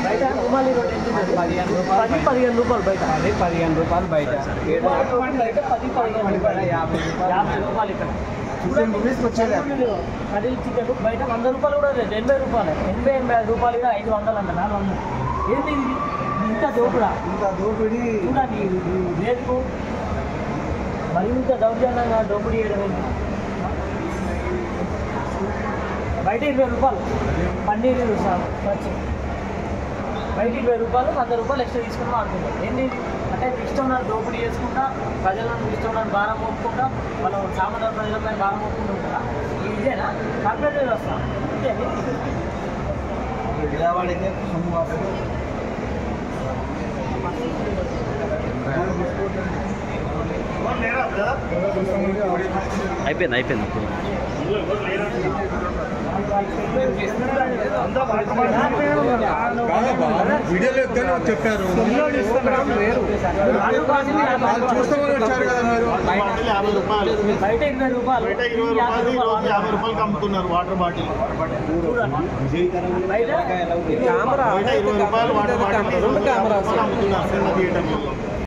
బయట ఉమాలి రోడ్ ఎంత 15 రూపాయలు బయట 15 రూపాయలు బయట 10-15 రూపాయలు ఇక్కడ 15 రూపీస్కి వచ్చేది కడిల్ చికెన్ బయట 100 రూపాయలు కూడా లేదు 80 రూపాయలు 85 రూపాయలు కూడా 500 అంట 400 ఏంటి ఇది ఇంత దోపిడీ చూడండి రేటుకు మరి ఇంత దౌర్జన్యంగా దోపిడీ చేయడం ఏంటి బయట 20 రూపాయలు పన్నీర్ వచ్చి బయట 20 రూపాయలు 100 రూపాయలు ఎక్స్ట్రా తీసుకుని వాడుకుంటాం ఏంటి అంటే ఇష్టం దోపిడీ చేసుకుంటా ప్రజలను ఇష్టం భారం మోపుకుంటా మనం సామాన్య ప్రజలపై భారం మోపుకుంటూ ఉంటారా ఇదేనా కంప్లీట్ వస్తాం ఇదే అయిపోయింది వీడియోలో చెప్పారు చూస్తామని వచ్చారు కదా మీరు బయట 20 రూపాయలు 50 రూపాయలకి అమ్ముతున్నారు వాటర్ బాటిల్ బయట 20 రూపాయలు వాటర్ బాటిల్ అమ్ముతున్నారు చిన్న థియేటర్లో